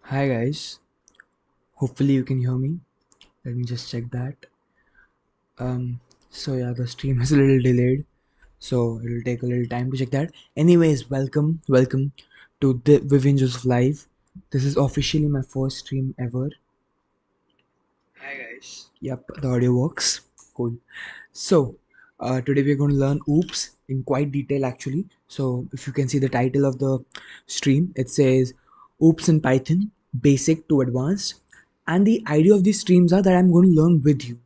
Hi guys, hopefully you can hear me. Let me just check that. So yeah, the stream is a little delayed, so it'll take a little time to check that. Anyways, welcome to the Vivian Joseph live. This is officially my first stream ever. Hi guys. Yep, the audio works. Cool. So, today we're going to learn OOPS in quite detail actually. So, if you can see the title of the stream, it says OOPS in Python, Basic to Advanced. And the idea of these streams are that I'm going to learn with you.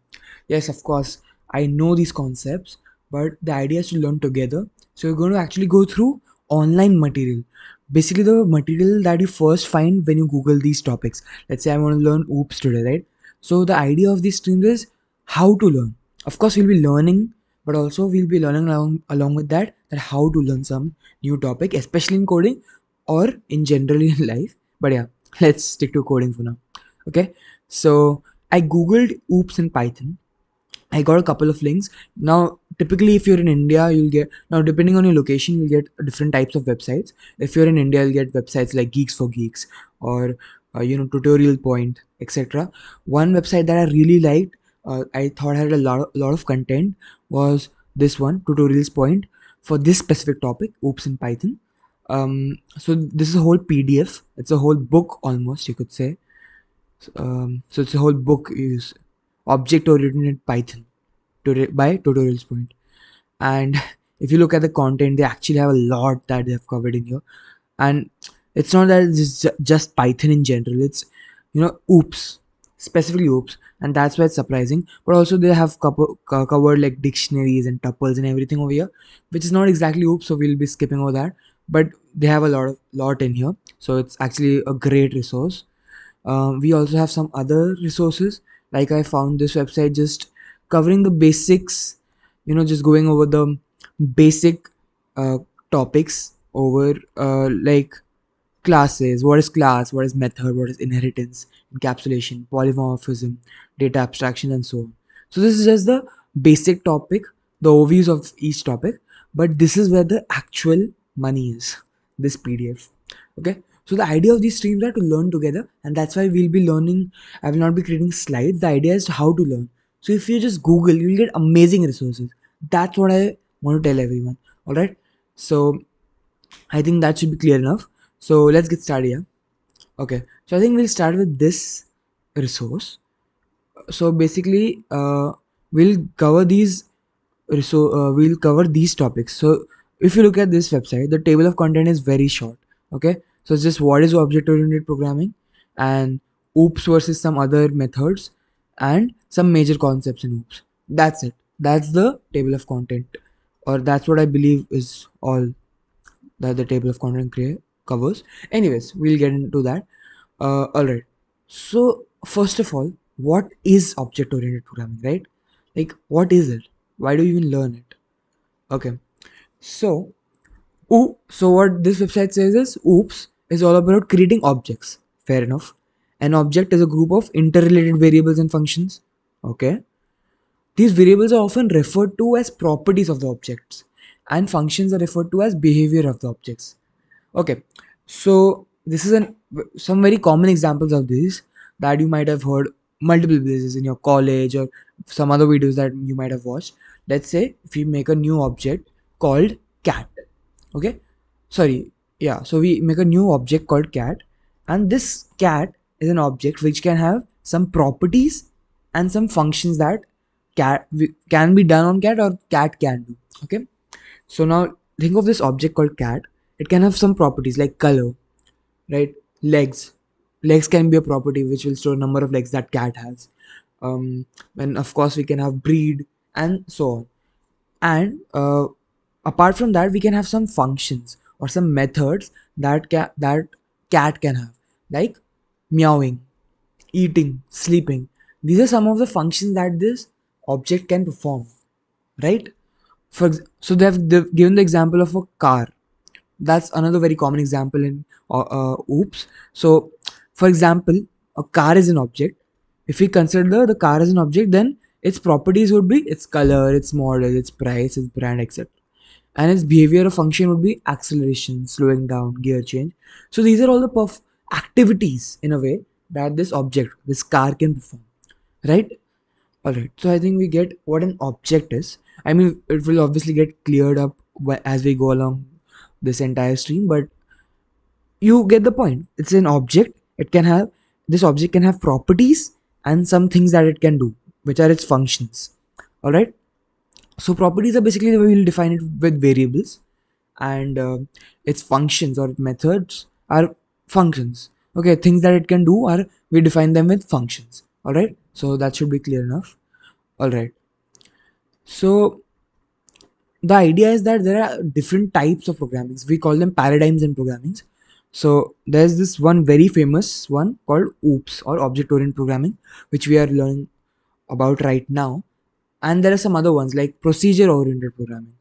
Yes, of course, I know these concepts, but the idea is to learn together. So, you're going to actually go through online material. Basically, the material that you first find when you Google these topics. Let's say I want to learn OOPS today, right? So, the idea of these streams is how to learn. Of course, we'll be learning, but also we'll be learning along with that how to learn some new topic, especially in coding or in generally in life. But yeah, let's stick to coding for now. Okay, so I googled oops in Python. I got a couple of links. Now, typically, if you're in India, you'll get, now depending on your location, you'll get different types of websites. If you're in India, you'll get websites like Geeks for Geeks or Tutorial Point, etc. One website that I really liked, I thought had a lot of content, was this one, Tutorials Point, for this specific topic, Oops in Python. So this is a whole PDF. It's a whole book almost, you could say. So it's a whole book is object oriented Python by Tutorials Point. And if you look at the content, they actually have a lot that they have covered in here. And it's not that it's just Python in general. It's oops, specifically oops, and that's why it's surprising. But also they have covered like dictionaries and tuples and everything over here, which is not exactly oops. So we'll be skipping over that. But they have a lot in here, so it's actually a great resource. We also have some other resources. Like I found this website just covering the basics, just going over the basic uh, topics over like classes, what is class, what is method, what is inheritance, encapsulation, polymorphism, data abstraction, and so on. So this is just the basic topic, the overviews of each topic, but this is where the actual money is, this PDF. Okay, so the idea of these streams are to learn together, and that's why we'll be learning. I will not be creating slides. The idea is how to learn. So if you just Google, you'll get amazing resources. That's what I want to tell everyone. All right, so I think that should be clear enough. So let's get started. Yeah. Okay. So I think we'll start with this resource. So basically, we'll cover these topics. So if you look at this website, the table of content is very short. Okay. So it's just what is object-oriented programming, and OOPS versus some other methods, and some major concepts in OOPS. That's it. That's the table of content, or that's what I believe is all that the table of content covers. Anyways, we'll get into that. All right. So first of all, what is object-oriented programming, right? Like, what is it? Why do you even learn it? Okay. So, so what this website says is, OOPS is all about creating objects. Fair enough. An object is a group of interrelated variables and functions. Okay. These variables are often referred to as properties of the objects, and functions are referred to as behavior of the objects. Okay, so this is some very common examples of this that you might have heard multiple places in your college or some other videos that you might have watched. Let's say if you make a new object called cat. Okay, sorry, yeah. So we make a new object called cat, and this cat is an object which can have some properties and some functions that can be done on cat or cat can do. Okay, so now think of this object called cat. It can have some properties like color, right? Legs. Legs can be a property which will store number of legs that cat has. And of course we can have breed and so on. And apart from that, we can have some functions or some methods that cat can have, like meowing, eating, sleeping. These are some of the functions that this object can perform, right? So they've given the example of a car. That's another very common example in oops. So for example, a car is an object. If we consider the car as an object, then its properties would be its color, its model, its price, its brand, etc. And its behavior or function would be acceleration, slowing down, gear change. So these are all the activities in a way that this object, this car, can perform, right? All right, so I think we get what an object is. I mean, it will obviously get cleared up as we go along this entire stream, but you get the point. It's an object. It can have, this object can have properties and some things that it can do, which are its functions. All right. So properties are basically the way we'll define it with variables, and its functions or methods are functions. Okay, things that it can do are, we define them with functions. All right. So that should be clear enough. All right. So the idea is that there are different types of programming. We call them paradigms in programming. So there's this one very famous one called OOPS, or object oriented programming, which we are learning about right now. And there are some other ones like procedure oriented programming.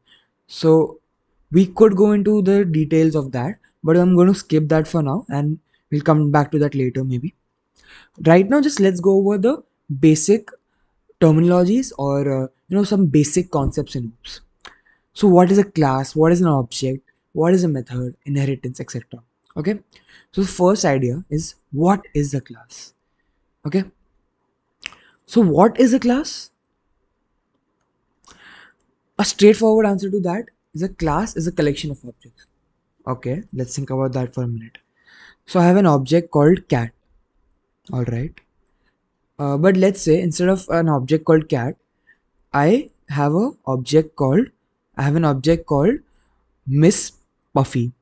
So we could go into the details of that, but I'm going to skip that for now and we'll come back to that later maybe. Right now, just let's go over the basic terminologies, or some basic concepts in OOPS. So what is a class? What is an object? What is a method? Inheritance, etc. Okay. So the first idea is, what is a class? Okay. So what is a class? A straightforward answer to that is, a class is a collection of objects. Okay. Let's think about that for a minute. So I have an object called cat. All right. But let's say instead of an object called cat, I have a object called, I have an object called Miss Puffy.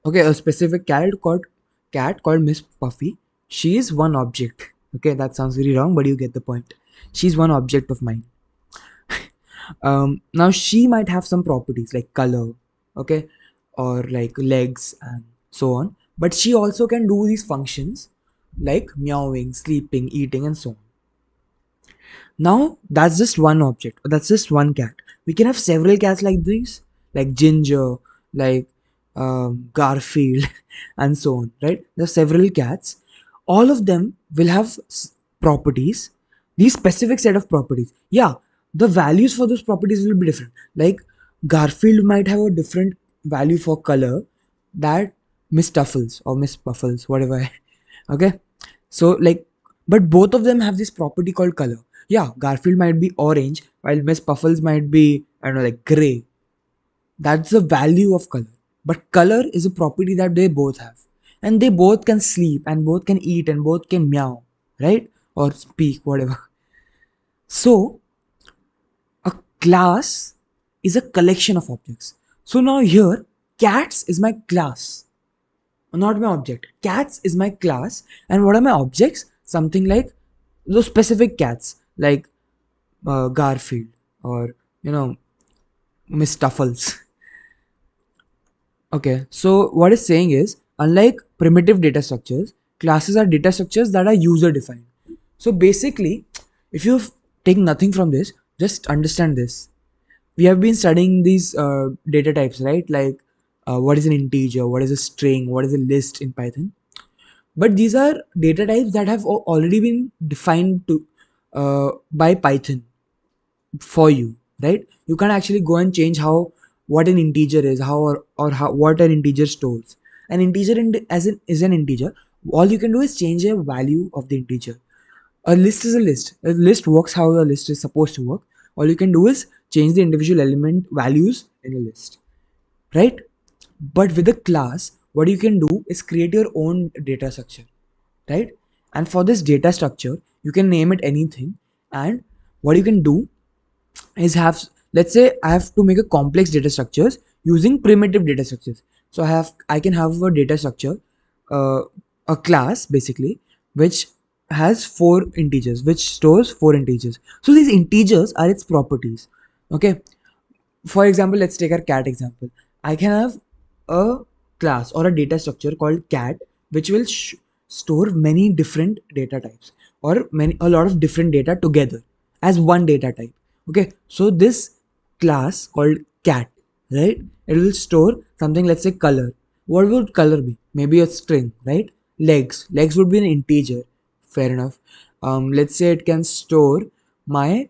Okay, a specific cat called Miss Puffy. She is one object. Okay, that sounds very wrong, but you get the point. She's one object of mine. Now she might have some properties like color, okay, or like legs and so on. But she also can do these functions like meowing, sleeping, eating, and so on. Now that's just one object, that's just one cat. We can have several cats like these, like Ginger, like Garfield, and so on, right? There are several cats. All of them will have properties, these specific set of properties. Yeah, the values for those properties will be different. Like Garfield might have a different value for color that Miss Tuffles or Miss Puffles, whatever. Okay, so like, but both of them have this property called color. Yeah, Garfield might be orange while Miss Puffles might be, I don't know, like gray. That's the value of color. But color is a property that they both have. And they both can sleep and both can eat and both can meow, right? Or speak, whatever. So, a class is a collection of objects. So now here, cats is my class, not my object. Cats is my class. And what are my objects? Something like those specific cats, like Garfield or, Miss Tuffles. Okay, so what it's saying is, unlike primitive data structures, classes are data structures that are user defined. So basically, if you take nothing from this, just understand this. We have been studying these data types, right? Like what is an integer, what is a string, what is a list in Python. But these are data types that have already been defined by Python for you, right? You can actually go and change how, what an integer is, how, or how, what an integer stores. An integer is an integer. All you can do is change a value of the integer. A list is a list. A list works how a list is supposed to work. All you can do is change the individual element values in a list, right? But with a class, what you can do is create your own data structure, right? And for this data structure, you can name it anything. And what you can do is have, let's say I have to make a complex data structures using primitive data structures. So I can have a data structure, uh, a class basically, which has four integers, which stores four integers. So these integers are its properties. Okay, for example, let's take our cat example. I can have a class or a data structure called cat, which will store many different data types, or a lot of different data together as one data type. Okay, so this class called cat, right, it will store something, let's say color. What would color be? Maybe a string, right? Legs would be an integer. Fair enough. Let's say it can store my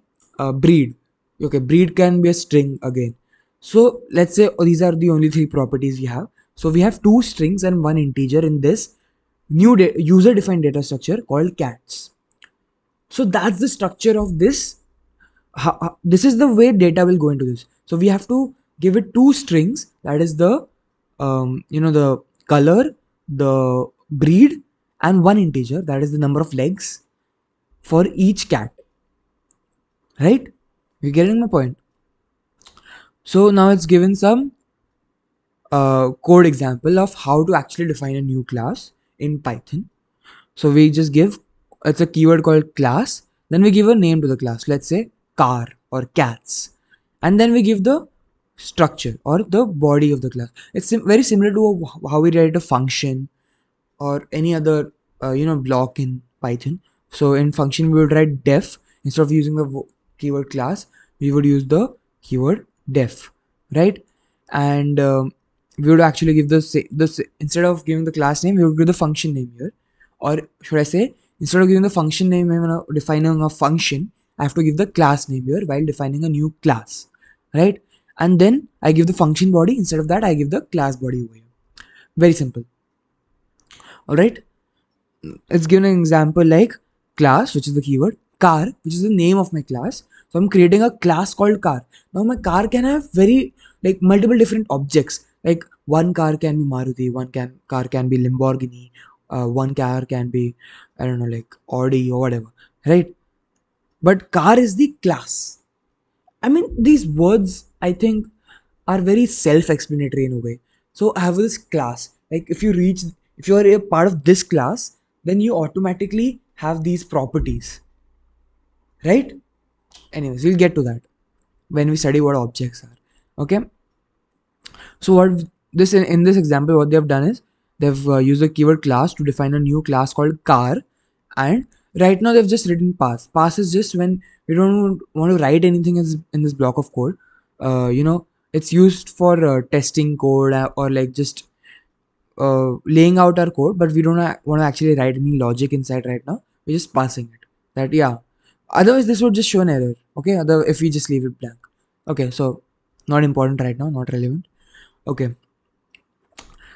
breed. Okay, breed can be a string again. So let's say these are the only three properties we have. So we have two strings and one integer in this new user defined data structure called cats. So that's the structure of this. This is the way data will go into this. So we have to give it two strings, that is the the color, the breed, and one integer, that is the number of legs for each cat, right? You're getting my point. So now it's given some code example of how to actually define a new class in Python. So we just give, it's a keyword called class, then we give a name to the class, let's say car or cats, and then we give the structure or the body of the class. It's very similar to how we write a function or any other block in Python. So in function we would write def, instead of using the keyword class we would use the keyword def, right? And we would actually give instead of giving the class name we would give the function name here, or should I say, instead of giving the function name when defining a function, I have to give the class name here while defining a new class, right? And then I give the function body, instead of that I give the class body over here. Very simple. All right, it's given an example like class, which is the keyword, car, which is the name of my class. So I'm creating a class called car. Now my car can have very like multiple different objects. Like one car can be Maruti, car can be Lamborghini, one car can be, I don't know, like Audi or whatever, right? But car is the class. I mean, these words I think are very self-explanatory in a way. So I have this class. Like if you are a part of this class, then you automatically have these properties, right? Anyways, we'll get to that when we study what objects are. Okay. So what this in this example, what they have done is they've used the keyword class to define a new class called car, and right now they've just written pass. Pass is just when we don't want to write anything in this block of code. It's used for testing code or like just laying out our code, but we don't want to actually write any logic inside right now. We're just passing it. That yeah. Otherwise, this would just show an error. Okay. Other if we just leave it blank. Okay. So not important right now. Not relevant. Okay.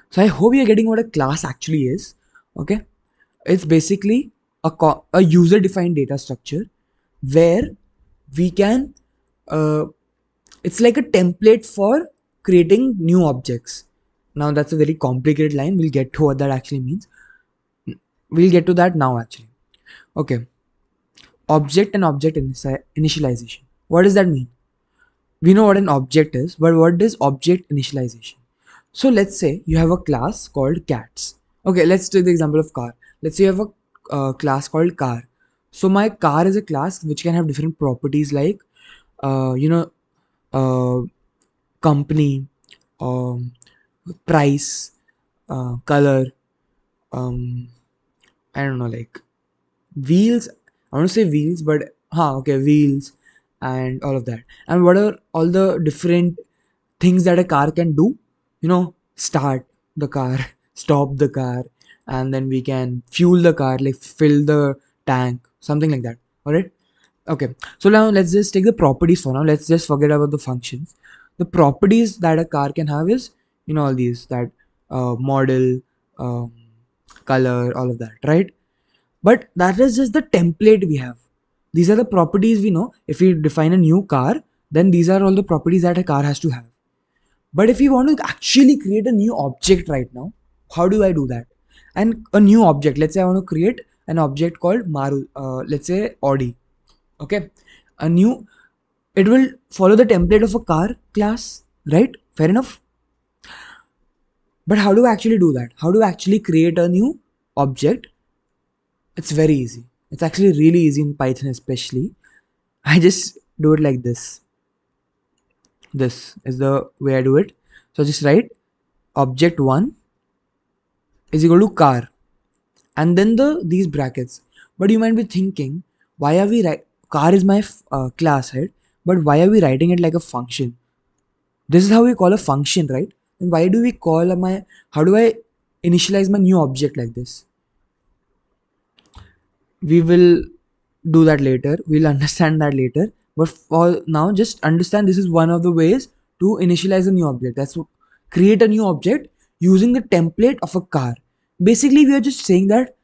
So I hope you're getting what a class actually is. Okay. It's basically a user defined data structure where we can it's like a template for creating new objects. Now that's a very complicated line. We'll get to what that actually means. We'll get to that now actually. Okay. Object and object initialization. What does that mean? We know what an object is, but what is object initialization? So let's say you have a class called cats. Okay, let's take the example of car. Let's say you have a class called car. So my car is a class which can have different properties like, uh, you know, uh, company, um, price, color, um, I don't know, like wheels. I want to say wheels, but okay, wheels and all of that. And what are all the different things that a car can do? Start the car, stop the car, and then we can fuel the car, like fill the tank, something like that. All right. Okay. So now let's just take the properties for now. Let's just forget about the functions. The properties that a car can have is, all these that model, um, color, all of that, right? But that is just the template we have. These are the properties we know. If we define a new car, then these are all the properties that a car has to have. But if we want to actually create a new object right now, how do I do that? And a new object, let's say I want to create an object called let's say Audi. Okay. A new, it will follow the template of a car class, right? Fair enough. But how do I actually do that? How do I actually create a new object? It's very easy. It's actually really easy in Python, especially. I just do it like this. This is the way I do it. So just write object1 is equal to car, and then these brackets. But you might be thinking, why are we car is my class, right? But why are we writing it like a function? This is how we call a function, right? And why do we call how do I initialize my new object like this? We will do that later. We'll understand that later. But for now, just understand this is one of the ways to initialize a new object. That's create a new object using the template of a car. Basically, we are just saying that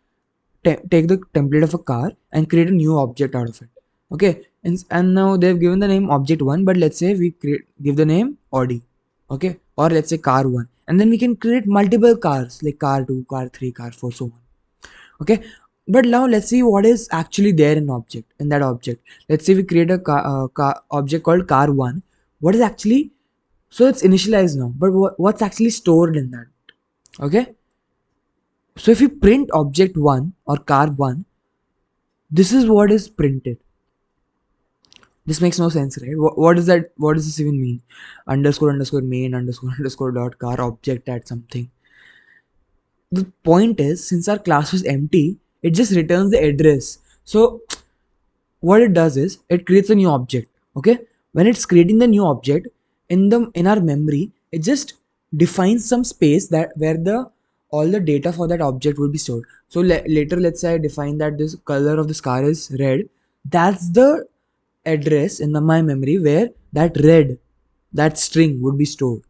take the template of a car and create a new object out of it. Okay, and now they've given the name object 1, but let's say we give the name Audi. Okay, or let's say car 1, and then we can create multiple cars like car 2, car 3, car 4, so on. Okay, but now let's see what is actually there in that object. Let's say we create a car object called car 1. What is actually, so it's initialized now, but what's actually stored in that? Okay, so if you print object 1 or car 1, this is what is printed. This makes no sense, right? What is that? What does this even mean? Underscore underscore main underscore underscore dot car object at something. The point is, since our class was empty, it just returns the address. So what it does is it creates a new object. Okay, when it's creating the new object in our memory, it just defines some space that where the all the data for that object will be stored. So later, let's say I define that this color of this car is red. That's the address in my memory where that string would be stored.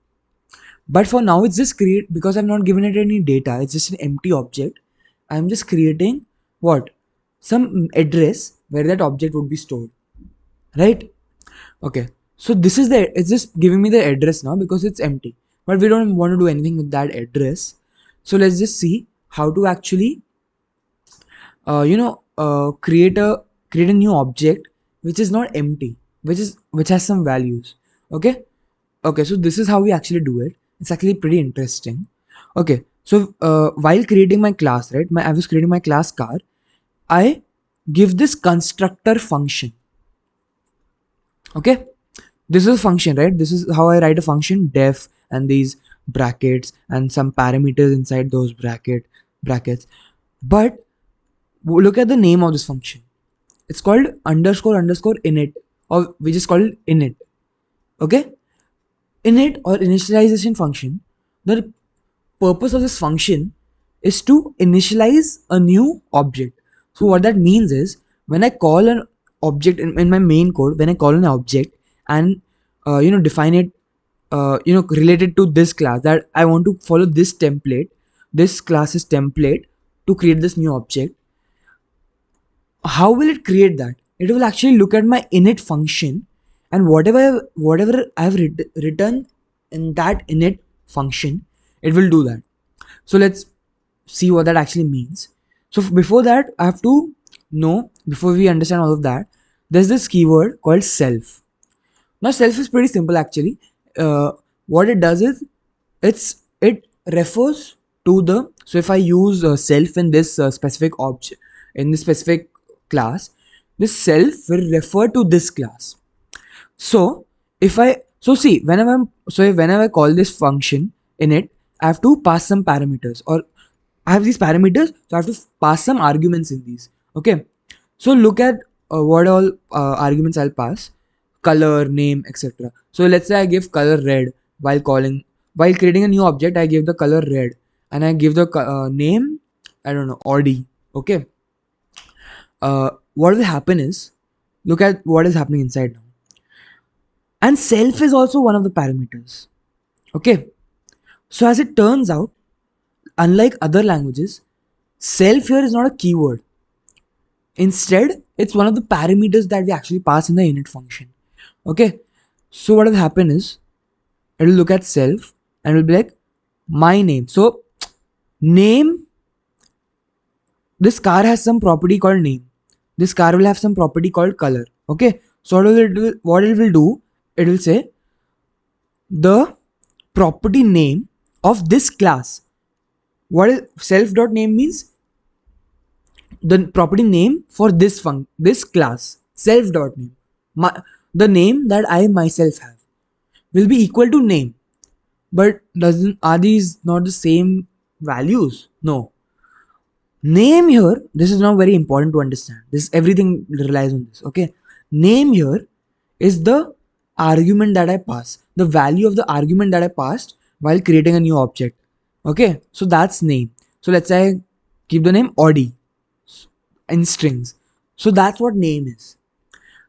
But for now, it's just create, because I've not given it any data. It's just an empty object. I'm just creating what, some address where that object would be stored, right? Okay, so this is it's just giving me the address now because it's empty, but we don't want to do anything with that address. So let's just see how to actually create a new object which is not empty, which has some values. Okay, so this is how we actually do it. It's actually pretty interesting. Okay, so while creating my class, right, I was creating my class car. I give this constructor function. Okay, this is a function, right? This is how I write a function, def, and these brackets and some parameters inside those brackets. But look at the name of this function. It's called underscore underscore init, or we just call it init. Okay, init or initialization function. The purpose of this function is to initialize a new object. So what that means is, when I call an object in my main code, when I call an object and define it, related to this class, that I want to follow this template, this class's template to create this new object. How will it create that? It will actually look at my init function, and whatever I've written in that init function, it will do that. So let's see what that actually means. So before that, I have to know, before we understand all of that, there's this keyword called self. Now self is pretty simple actually. What it does is it refers to the, so if I use self in this specific object, in this specific class, this self will refer to this class. So whenever I call this function in it, I have to pass some parameters, or I have these parameters, so I have to pass some arguments in these. Okay, so look at what all arguments I'll pass: color, name, etc. So let's say I give color red while creating a new object. I give the color red, and I give the name, I don't know, Audi. Okay, what will happen is, look at what is happening inside now. And self is also one of the parameters. Okay, so as it turns out, unlike other languages, self here is not a keyword. Instead, it's one of the parameters that we actually pass in the init function. Okay, so what will happen is, it will look at self and will be like my name. So name, this car has some property called name. This car will have some property called color. Okay, so what it will do, it will say the property name of this class. What is self.name means? The property name for this class, self.name. The name that I myself have will be equal to name. But are these not the same values? No. Name here, this is now very important to understand. Everything relies on this. Okay. Name here is the argument that I pass. The value of the argument that I passed while creating a new object. Okay. So that's name. So let's say I keep the name Audi in strings. So that's what name is.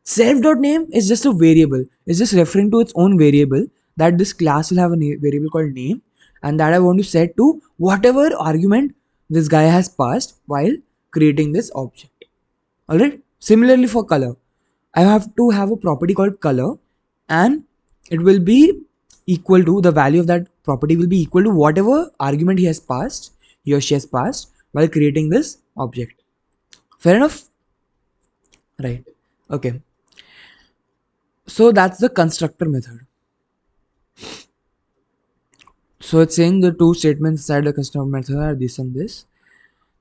Self.name is just a variable. It's just referring to its own variable, that this class will have a variable called name, and that I want to set to whatever argument this guy has passed while creating this object. Alright. Similarly for color, I have to have a property called color, and it will be equal to, the value of that property will be equal to whatever argument he or she has passed while creating this object. Fair enough? Right. Okay. So that's the constructor method. So it's saying the two statements inside the constructor method are this and this.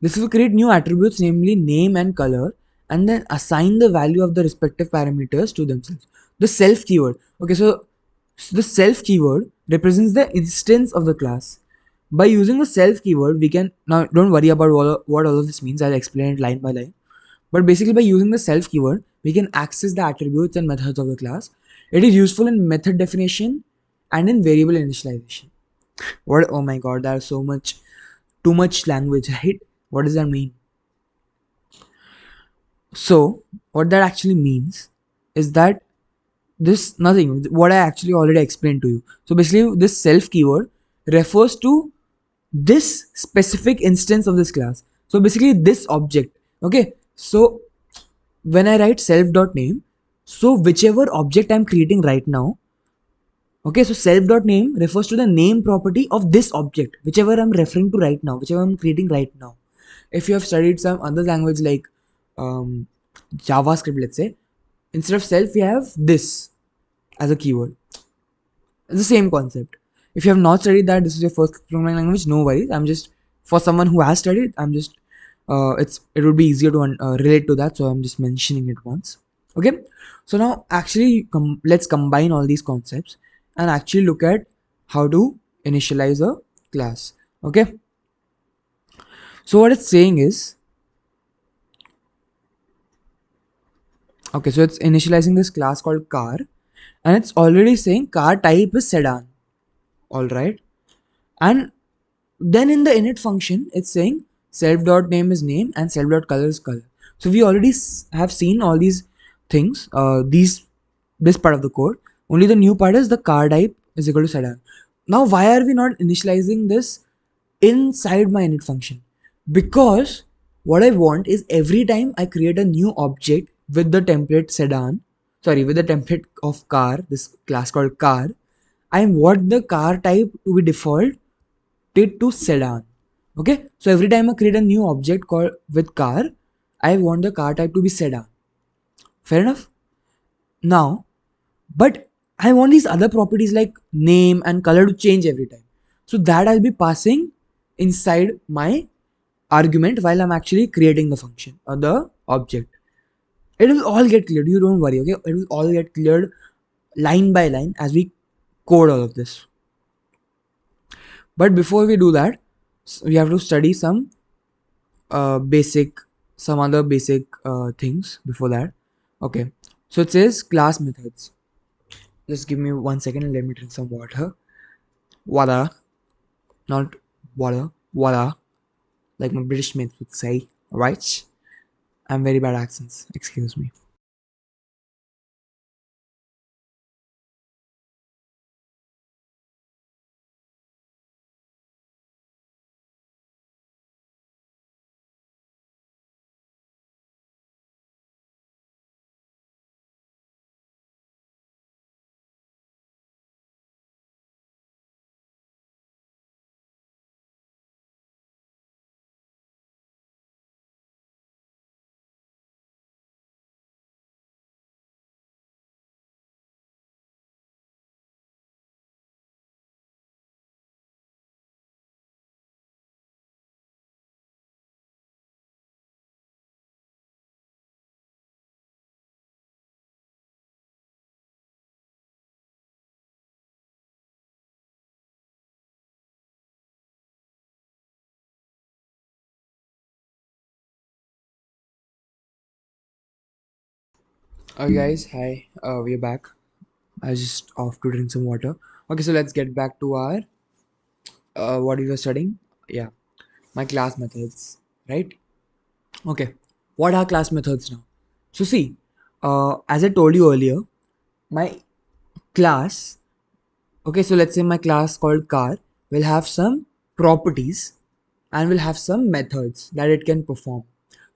This will create new attributes, namely name and color, and then assign the value of the respective parameters to themselves. The self keyword. Okay, so the self keyword represents the instance of the class. By using the self keyword, we can, now don't worry about what all of this means. I'll explain it line by line. But basically, by using the self keyword, we can access the attributes and methods of the class. It is useful in method definition and in variable initialization. What? Oh my god, there's so much, too much language, right? What does that mean? So, what that actually means is that this nothing, what I actually already explained to you. So, basically, this self keyword refers to this specific instance of this class. So, basically, this object. Okay, so when I write self.name, so whichever object I'm creating right now, okay, so self.name refers to the name property of this object, whichever I'm referring to right now, whichever I'm creating right now. If you have studied some other language like um, JavaScript, let's say, instead of self, we have this as a keyword. It's the same concept. If you have not studied that, this is your first programming language, no worries. I'm just, for someone who has studied, I'm just, it would be easier to relate to that, so I'm just mentioning it once. Okay, so now actually let's combine all these concepts and actually look at how to initialize a class. Okay, so what it's saying is, okay, so it's initializing this class called car, and it's already saying car type is sedan. All right, and then in the init function, it's saying self.name is name and self.color is color. So we already have seen all these things, this part of the code. Only the new part is the car type is equal to sedan. Now, why are we not initializing this inside my init function? Because what I want is every time I create a new object with the template sedan, sorry, with the template of car, this class called car, I want the car type to be default to sedan. Okay, so every time I create a new object called with car, I want the car type to be sedan. Fair enough? Now, but I want these other properties like name and color to change every time. So that I'll be passing inside my argument while I'm actually creating the function or the object. It will all get cleared. You don't worry, okay? It will all get cleared line by line as we code all of this. But before we do that, we have to study some basic, some other basic things before that. Okay, so it says class methods. Just give me 1 second and let me drink some water. Water, not water, water, like my British mates would say. Alright, I'm very bad accents, excuse me. Guys, hi, we're back. I was just off to drink some water. Okay, so let's get back to our what we were studying. Yeah, my class methods, right? Okay, what are class methods now? So see, as I told you earlier, my class, okay, so let's say my class called car will have some properties, and will have some methods that it can perform.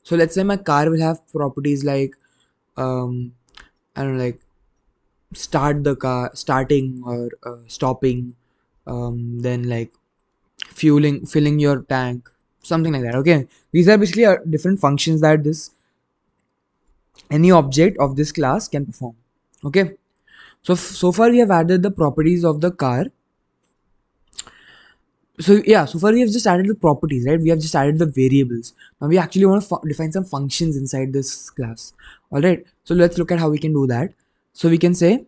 So let's say my car will have properties like um, I don't know, like starting or stopping, then like filling your tank, something like that. Okay, these are basically different functions that this any object of this class can perform. Okay, so far we have added the properties of the car. So yeah, so far we have just added the properties, right? We have just added the variables. Now we actually want to define some functions inside this class. All right, so let's look at how we can do that. So we can say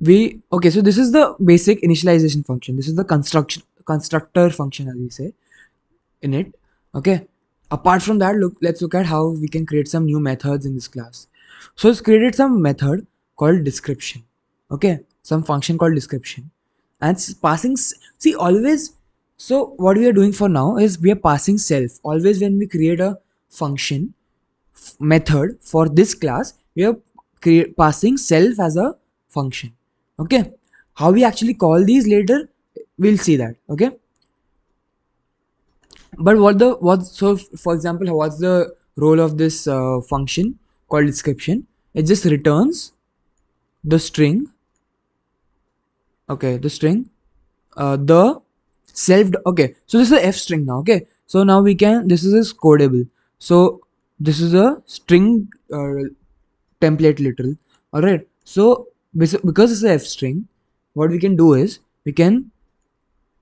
okay, so this is the basic initialization function. This is the constructor function, as we say in it. Okay, apart from that, let's look at how we can create some new methods in this class. So it's created some method called description. Okay, some function called description, and it's passing see always. So what we are doing for now is we are passing self. Always when we create a function method for this class, we are passing self as a function. Okay, how we actually call these later, we'll see that. Okay, but so for example, what's the role of this function called description? It just returns the string. Okay, the string, the self. Okay, so this is a f string now. Okay, so now we can, this is codable. So this is a string template literal. All right, so because it's a f string, what we can do is we can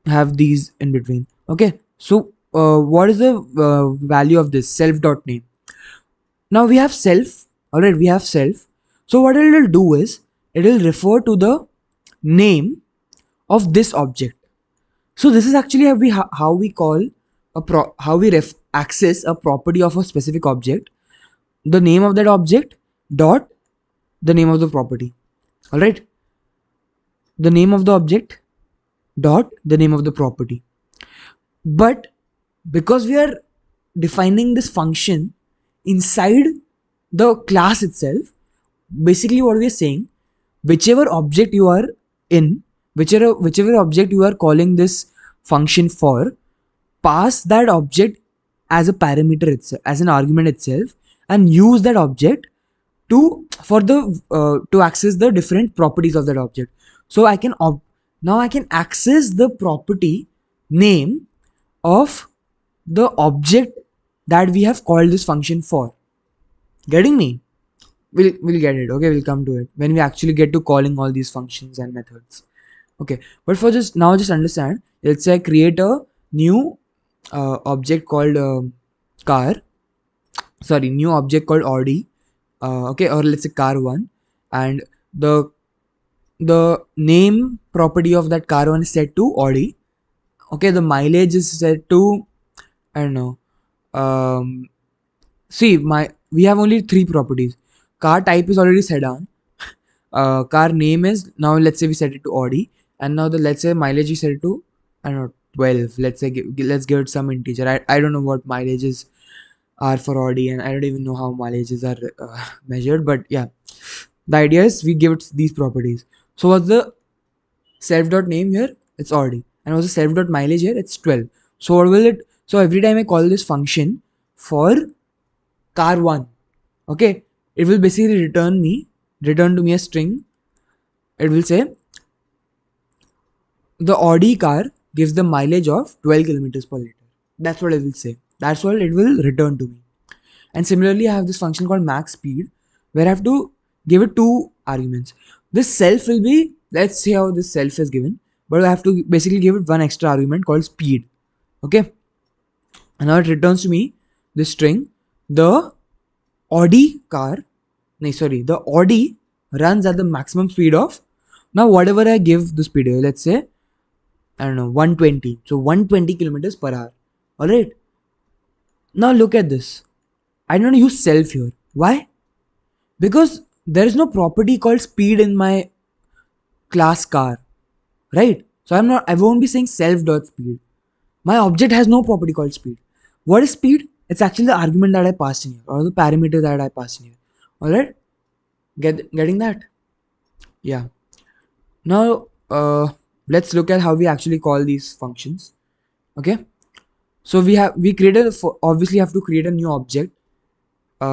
have these in between. Okay, so what is the value of this self dot name? Now we have self. All right, we have self. So what it will do is it will refer to the name of this object. So this is actually how we call how we access a property of a specific object. The name of that object dot the name of the property. All right, the name of the object dot the name of the property. But because we are defining this function inside the class itself, basically what we are saying, whichever object you are in, whichever object you are calling this function for, pass that object as a parameter itself, as an argument itself, and use that object to access the different properties of that object. So now I can access the property name of the object that we have called this function for. Getting me? We'll get it. Okay, we'll come to it when we actually get to calling all these functions and methods. Okay, but for just now, just understand. Let's say I create a new object called car. Sorry, new object called Audi. Okay, or let's say car1, and the name property of that car1 is set to Audi. Okay, the mileage is set to, I don't know. See, we have only three properties. Car type is already sedan. Car name is, now let's say we set it to Audi, and now let's say mileage is set to, I don't know, 12. Let's say let's give it some integer. I don't know what mileages are for Audi, and I don't even know how mileages are measured. But yeah, the idea is we give it these properties. So what's the self dot name here? It's Audi, and what's the self dot mileage here? It's 12. So what will it? So every time I call this function for car1, okay, it will basically return to me a string. It will say the Audi car gives the mileage of 12 kilometers per liter. That's what it will say. That's what it will return to me. And similarly, I have this function called max speed, where I have to give it two arguments. This self will be, let's see how this self is given, but I have to basically give it one extra argument called speed. Okay, and now it returns to me this string. The Audi car, no, sorry, the Audi runs at the maximum speed of, now whatever I give the speed here, let's say, I don't know, 120. So 120 kilometers per hour. Alright. Now look at this. I don't use self here. Why? Because there is no property called speed in my class car. Right? So I won't be saying self dot speed. My object has no property called speed. What is speed? It's actually the argument that I passed in here, or the parameter that I passed in here. Alright? Getting that? Yeah. Now let's look at how we actually call these functions. Okay, So we created obviously have to create a new object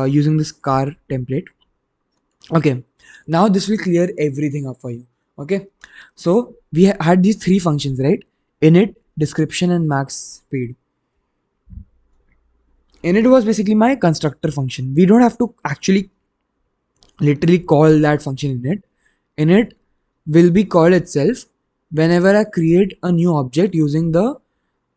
using this car template. Okay, now this will clear everything up for you. Okay, so we had these three functions, right? Init, description, and max speed. Init was basically my constructor function. We don't have to actually literally call that function init. Init will be called itself whenever I create a new object using the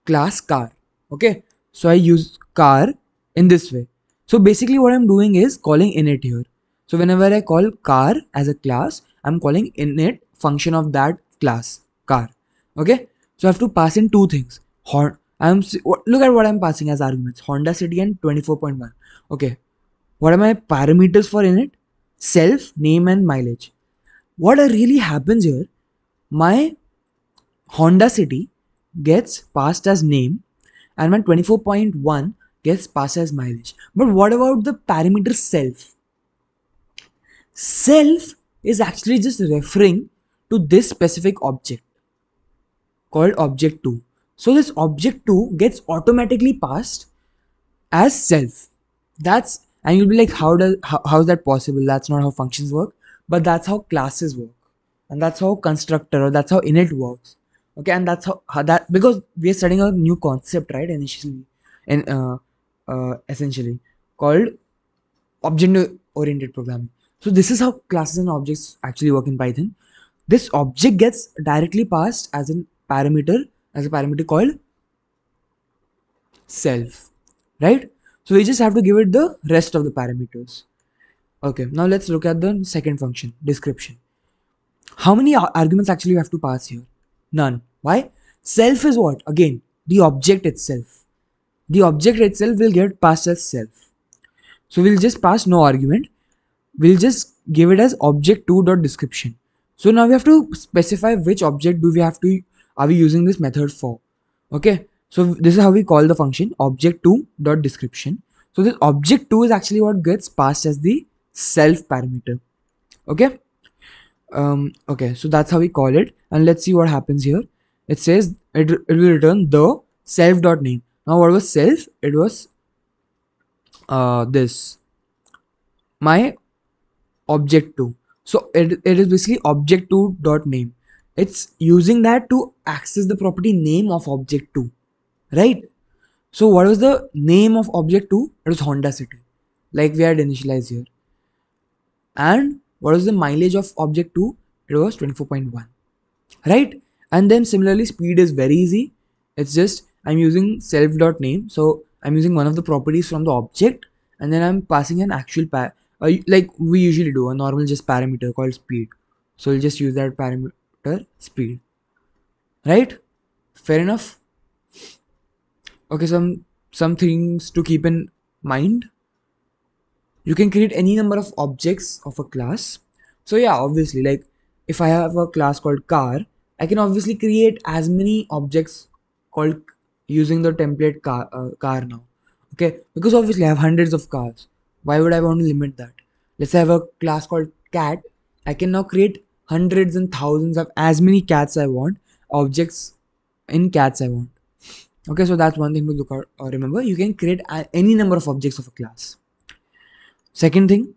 class car. Okay, so I use car in this way. So basically what I'm doing is calling init here. So whenever I call car as a class, I'm calling init function of that class car. Okay, so I have to pass in two things. Look at what I'm passing as arguments: Honda City and 24.1. Okay, what are my parameters for init? Self, name, and mileage. What really happens here? My Honda City gets passed as name, and my 24.1 gets passed as mileage. But what about the parameter self? Self is actually just referring to this specific object called object 2. So this object 2 gets automatically passed as self. That's, and you'll be like, how is that possible? That's not how functions work. But that's how classes work, and that's how constructor, or that's how init works. Okay, and that's how that, because we are studying a new concept, right? Initially, and essentially called object oriented programming. So this is how classes and objects actually work in Python. This object gets directly passed as a parameter called self, right? So we just have to give it the rest of the parameters. Okay, now let's look at the second function, description. How many arguments actually you have to pass here? None. Why? Self is what? Again, the object itself. The object itself will get passed as self. So we'll just pass no argument. We'll just give it as object2.description. So now we have to specify which object do we have to are we using this method for. Okay, so this is how we call the function object2.description. So this object2 is actually what gets passed as the self parameter. Okay, okay, so that's how we call it, and let's see what happens here. It says it will return the self.name. Now what was self? It was this my object2. So it is basically object2 dot name. It's using that to access the property name of object2, right? So what was the name of object2? It was Honda City, like we had initialized here. And what was the mileage of object2? It was 24.1, right? And then similarly speed is very easy. It's just I'm using self.name, so I'm using one of the properties from the object, and then I'm passing an actual like we usually do, a normal just parameter called speed. So we'll just use that parameter speed, right? Fair enough. Okay, some things to keep in mind. You can create any number of objects of a class. So yeah, obviously, like if I have a class called car, I can obviously create as many objects called using the template car now. Okay, because obviously I have hundreds of cars. Why would I want to limit that? Let's say I have a class called cat. I can now create hundreds and thousands of as many cats I want, objects in cats I want. Okay, so that's one thing to look out or remember. You can create any number of objects of a class. Second thing,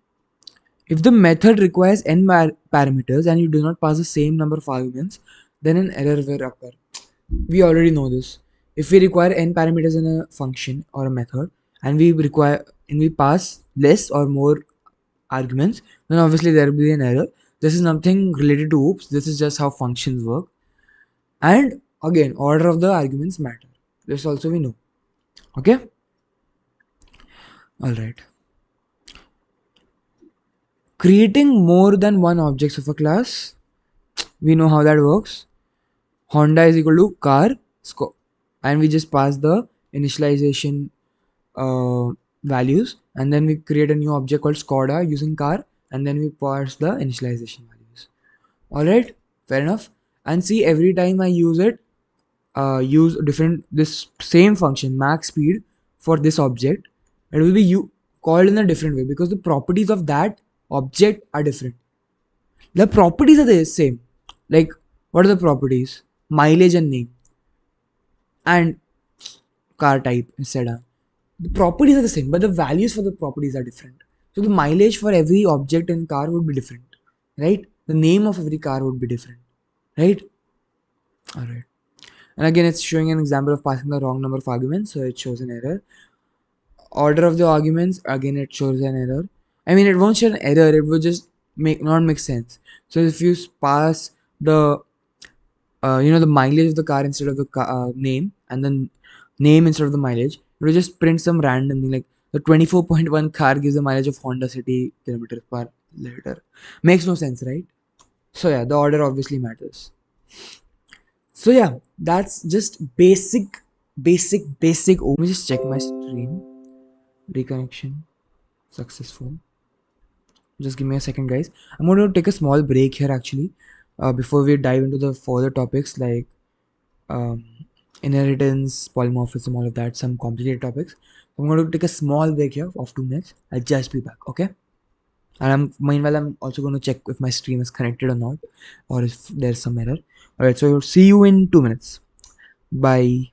if the method requires n parameters and you do not pass the same number of arguments, then an error will occur. We already know this. If we require n parameters in a function or a method, and we pass less or more arguments, then obviously there will be an error. This is nothing related to oops. This is just how functions work. And again, order of the arguments matter. This also we know. Okay. All right. Creating more than one objects of a class, we know how that works. Honda is equal to car, and we just pass the initialization values, and then we create a new object called Skoda using car, and then we pass the initialization values. All right, fair enough. And see, every time I use it, use this same function max speed for this object, it will be called in a different way because the properties of that object are different. The properties are the same. Like, what are the properties? Mileage and name. And car type, etc. The properties are the same, but the values for the properties are different. So the mileage for every object in car would be different, right? The name of every car would be different, right? All right. And again, it's showing an example of passing the wrong number of arguments, so it shows an error. Order of the arguments, again, it shows an error. I mean, it won't show an error; it would just not make sense. So if you pass the the mileage of the car instead of the name, and then name instead of the mileage, it will just print some random thing like the 24.1 car gives a mileage of Honda City kilometers per liter. Makes no sense, right? So yeah, the order obviously matters. So yeah, that's just basic. Let me just check my stream. Reconnection successful. Just give me a second, guys. I'm going to take a small break here actually, before we dive into the further topics like um, inheritance, polymorphism, all of that, some complicated topics. I'm going to take a small break here of 2 minutes. I'll just be back, okay? And meanwhile, I'm also going to check if my stream is connected or not, or if there's some error. All right, so see you in 2 minutes. Bye.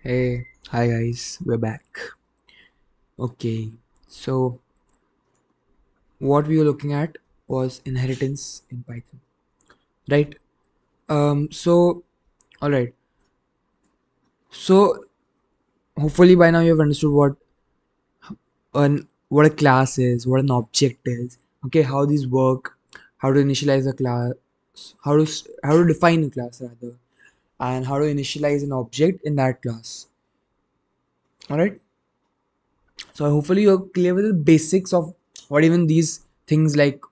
Hey, hi guys, we're back. Okay, so what we were looking at was inheritance in Python, right? So all right. So hopefully by now you have understood what a class is, what an object is. Okay, how these work, how to initialize a class, how to define a class rather, and how to initialize an object in that class. All right. So hopefully you're clear with the basics of what even these things like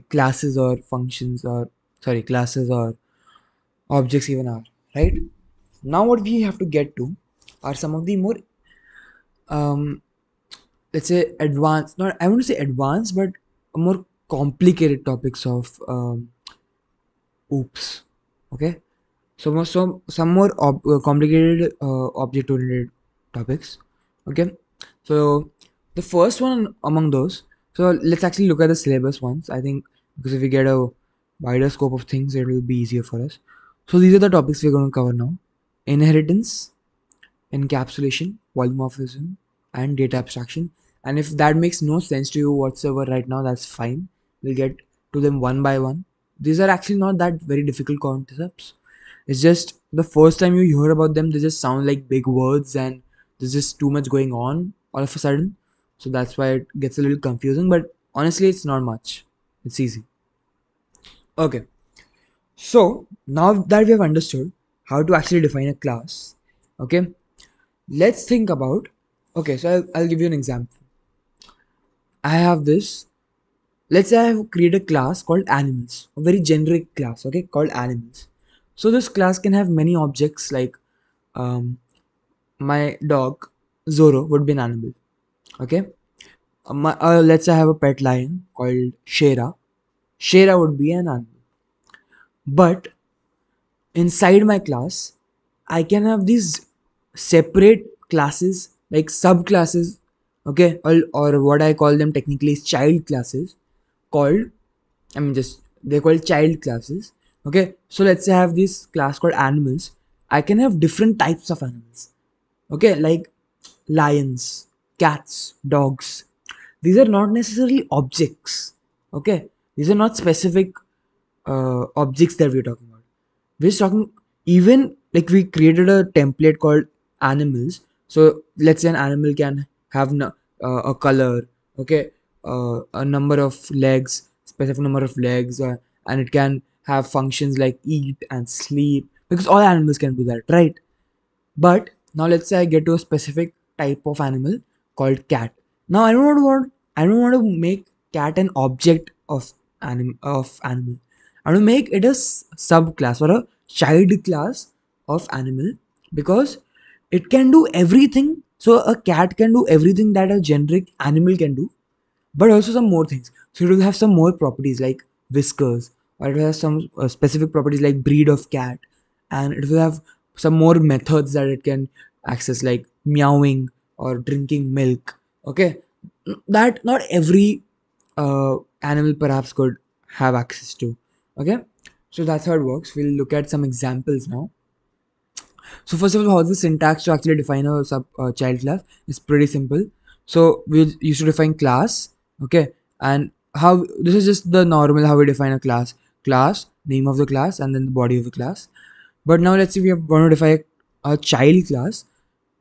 classes or functions or sorry classes or objects even are, right? Now what we have to get to are some of the more um let's say advanced, not I want to say advanced, but more complicated topics of oops. Okay, so some more complicated object oriented topics. Okay, so the first one among those, so let's actually look at the syllabus once, I think, because if we get a wider scope of things it will be easier for us. So these are the topics we're going to cover now: inheritance, encapsulation, polymorphism, and data abstraction. And if that makes no sense to you whatsoever right now, that's fine. We'll get to them one by one. These are actually not that very difficult concepts. It's just the first time you hear about them, they just sound like big words and there's just too much going on all of a sudden. So that's why it gets a little confusing. But honestly, it's not much. It's easy. Okay. So now that we have understood how to actually define a class, okay, let's think about. Okay, so I'll give you an example. I have this. Let's say I have created a class called animals, a very generic class, okay, called animals. So this class can have many objects like um, my dog Zoro would be an animal. Okay, let's say I have a pet lion called Shera. Shera would be an animal. But inside my class, I can have these separate classes like subclasses. Okay, or what I call them technically is child classes called. I mean, just they're called child classes. Okay, so let's say I have this class called animals. I can have different types of animals. Okay, like lions, cats, dogs. These are not necessarily objects. Okay, these are not specific objects that we're talking about. We're just talking, even like we created a template called animals. So let's say an animal can have a color, okay, a number of legs, specific number of legs, and it can have functions like eat and sleep, because all animals can do that, right? But now let's say I get to a specific type of animal called cat. Now I don't want to make cat an object of animal. I want to make it a subclass or a child class of animal, because it can do everything. So a cat can do everything that a generic animal can do, but also some more things. So it will have some more properties like whiskers, or it will have some specific properties like breed of cat, and it will have some more methods that it can access, like meowing or drinking milk. Okay, that not every animal perhaps could have access to. Okay, so that's how it works. We'll look at some examples now. So first of all, how's the syntax to actually define a child class? It's pretty simple. So we used to define class, okay, and how this is just the normal how we define a class. Class, name of the class, and then the body of the class. But now let's say we are going to define a child class.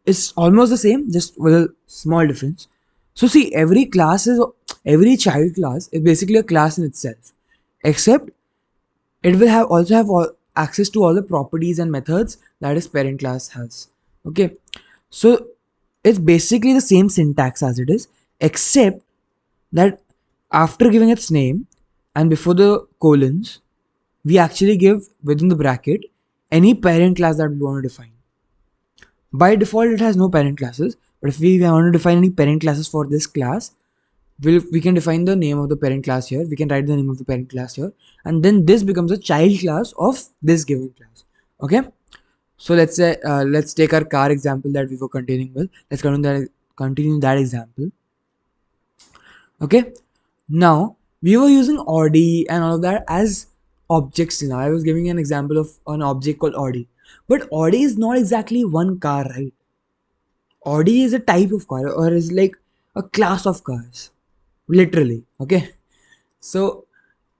It's almost the same, just with a small difference. So see, every child class is basically a class in itself, except it will have also have all, access to all the properties and methods that its parent class has. Okay, so it's basically the same syntax as it is, except that after giving its name and before the colons, we actually give within the bracket any parent class that we want to define. By default, it has no parent classes, but if we want to define any parent classes for this class, we can define the name of the parent class here. We can write the name of the parent class here, and then this becomes a child class of this given class. Okay, so let's take our car example that we were continuing with. Let's continue that example. Okay, now we were using Audi and all of that as objects. Now I was giving an example of an object called Audi. But Audi is not exactly one car, right? Audi is a type of car or is like a class of cars, literally. Okay, so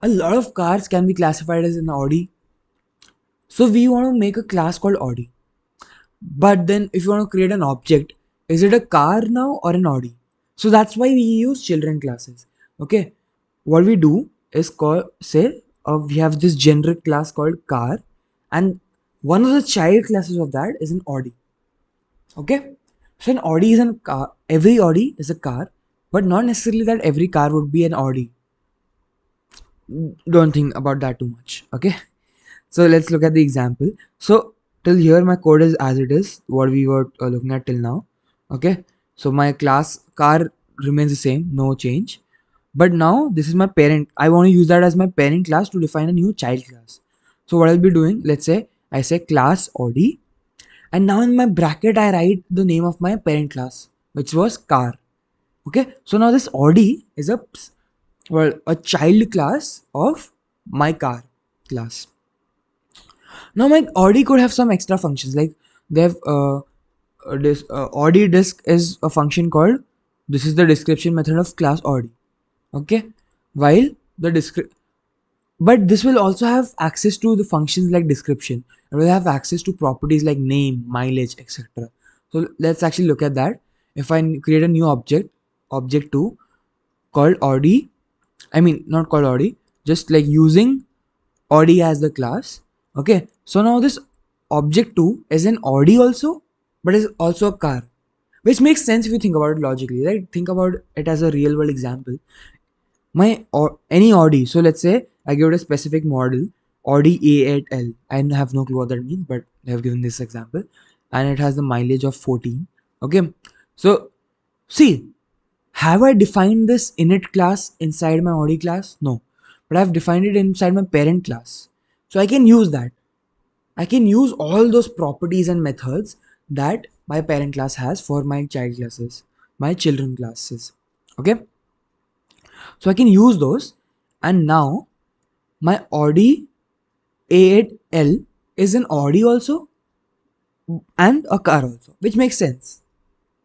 a lot of cars can be classified as an Audi. So we want to make a class called Audi. But then if you want to create an object, is it a car now or an Audi? So that's why we use children classes. Okay, what we do is call say we have this generic class called car, and one of the child classes of that is an Audi. Okay, so an Audi is a car. Every Audi is a car, but not necessarily that every car would be an Audi. Don't think about that too much. Okay, so let's look at the example. So till here my code is as it is, what we were looking at till now. Okay, so my class car remains the same, no change. But now this is my parent. I want to use that as my parent class to define a new child class. So what I'll be doing, let's say I say class Audi, and now in my bracket I write the name of my parent class, which was car. Okay, so now this Audi is a child class of my car class. Now my Audi could have some extra functions like they have this Audi disk is a function called, this is the description method of class Audi. Okay, while the description, but this will also have access to the functions like description. It will have access to properties like name, mileage, etc. So let's actually look at that. If I create a new object, object2 called Audi, I mean not called Audi, just like using Audi as the class. Okay, so now this object2 is an Audi also, but is also a car, which makes sense if you think about it logically, right? Think about it as a real world example. My or any Audi, so let's say I give it a specific model, Audi A8L. I have no clue what that means, but I have given this example, and it has the mileage of 14. Okay, so see, have I defined this init class inside my Audi class? No, but I've defined it inside my parent class. So I can use that. I can use all those properties and methods that my parent class has for my child classes, my children classes. Okay, so I can use those, and now my Audi A8L is an Audi also and a car also, which makes sense.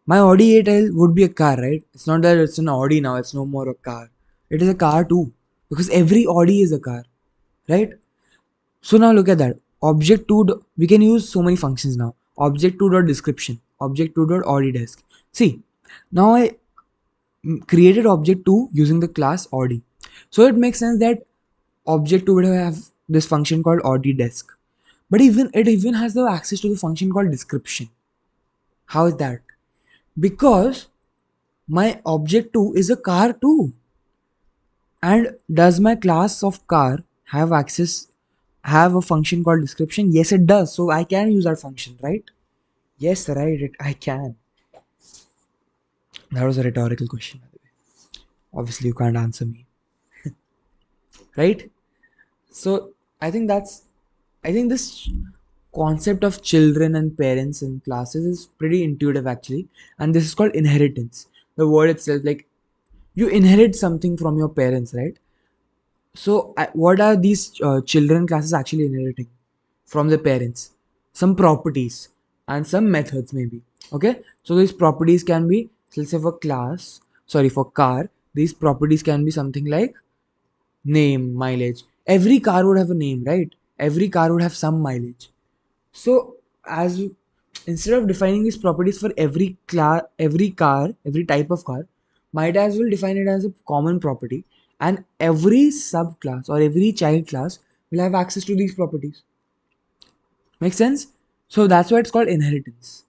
My Audi A8L would be a car, right? It's not that it's an Audi now, it's no more a car. It is a car too, because every Audi is a car, right? So now look at that. Object2, we can use so many functions now. Object2.description, object2.audiDesk. See, now I created object2 using the class Audi. So it makes sense that object2 would have this function called audiDesk. But even it even has the access to the function called description. How is that? Because my object2 is a car too. And does my class of car have a function called description? Yes, it does. So I can use that function, right? Yes, right. I can. That was a rhetorical question, by the way. Obviously, you can't answer me, right? So I think this concept of children and parents and classes is pretty intuitive actually, and this is called inheritance. The word itself, like you inherit something from your parents, right? So what are these children classes actually inheriting from their parents? Some properties and some methods maybe. Okay, so these properties can be, let's say for class, sorry, for car, these properties can be something like name, mileage. Every car would have a name, right? Every car would have some mileage. So as instead of defining these properties for every class, every car, every type of car, might as well define it as a common property, and every subclass or every child class will have access to these properties. Make sense? So that's why it's called inheritance.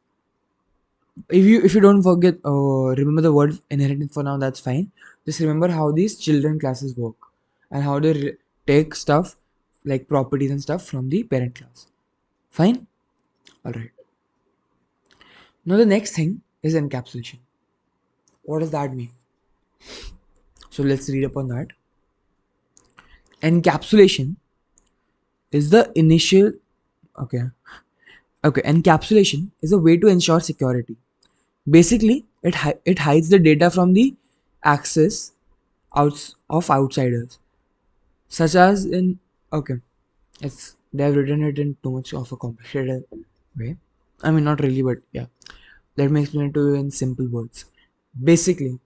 If you don't forget, remember the word inheritance for now. That's fine. Just remember how these children classes work and how they take stuff like properties and stuff from the parent class. Fine. All right. Now the next thing is encapsulation. What does that mean? So let's read up on that. Encapsulation is the initial. Okay. Okay. Encapsulation is a way to ensure security. Basically, it hides the data from the access of outsiders, such as in, okay, they have written it in too much of a complicated way. I mean, not really, but yeah. Let me explain it to you in simple words. Basically,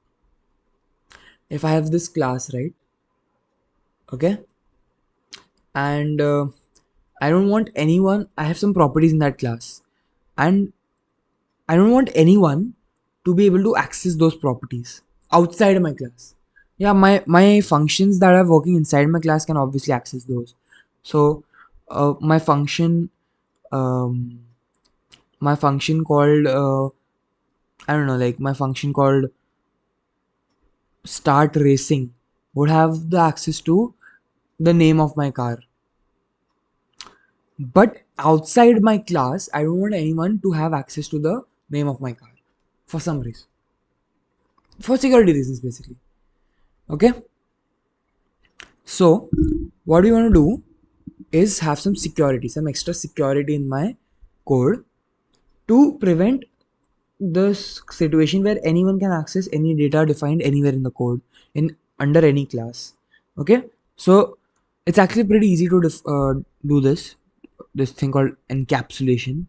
if I have this class, right? Okay, and I don't want anyone. I have some properties in that class, and I don't want anyone to be able to access those properties outside my class. Yeah, my functions that are working inside my class can obviously access those. So, my function, um, my function called I don't know, like my function called start racing would have the access to the name of my car. But outside my class, I don't want anyone to have access to the name of my car for some reason. For security reasons, basically. Okay? So, what we want to do is have some security, some extra security in my code to prevent this situation where anyone can access any data defined anywhere in the code in under any class. Okay? So, it's actually pretty easy to do this thing called encapsulation.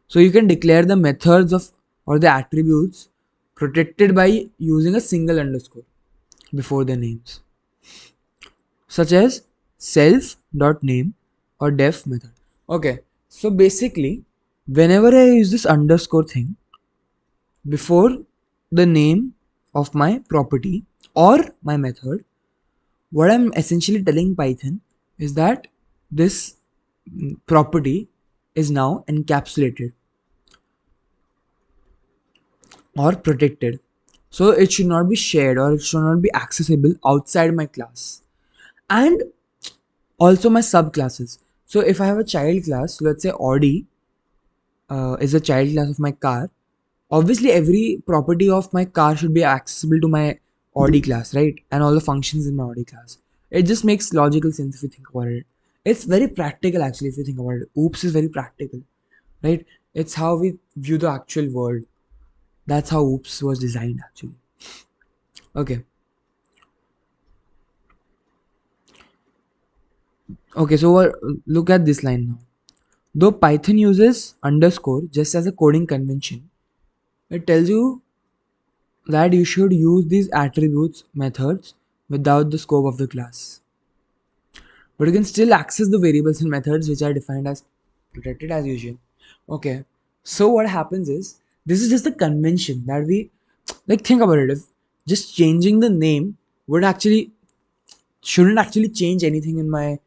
So you can declare the methods of or the attributes protected by using a single underscore before the names, such as self.name or def method. Okay, so basically, whenever I use this underscore thing before the name of my property or my method, what I'm essentially telling Python is that this property is now encapsulated or protected. So it should not be shared or it should not be accessible outside my class. And also my subclasses. So if I have a child class, let's say Audi is a child class of my car, obviously every property of my car should be accessible to my Audi class, right? And all the functions in my Audi class. It just makes logical sense if you think about it. It's very practical actually if you think about it. Oops is very practical, right? It's how we view the actual world. That's how Oops was designed actually. Okay. Okay, so look at this line now. Though Python uses underscore just as a coding convention, it tells you that you should use these attributes methods without the scope of the class. But you can still access the variables and methods which are defined as protected as usual. Okay, so what happens is this is just a convention that we like think about it. If just changing the name would actually shouldn't actually change anything in my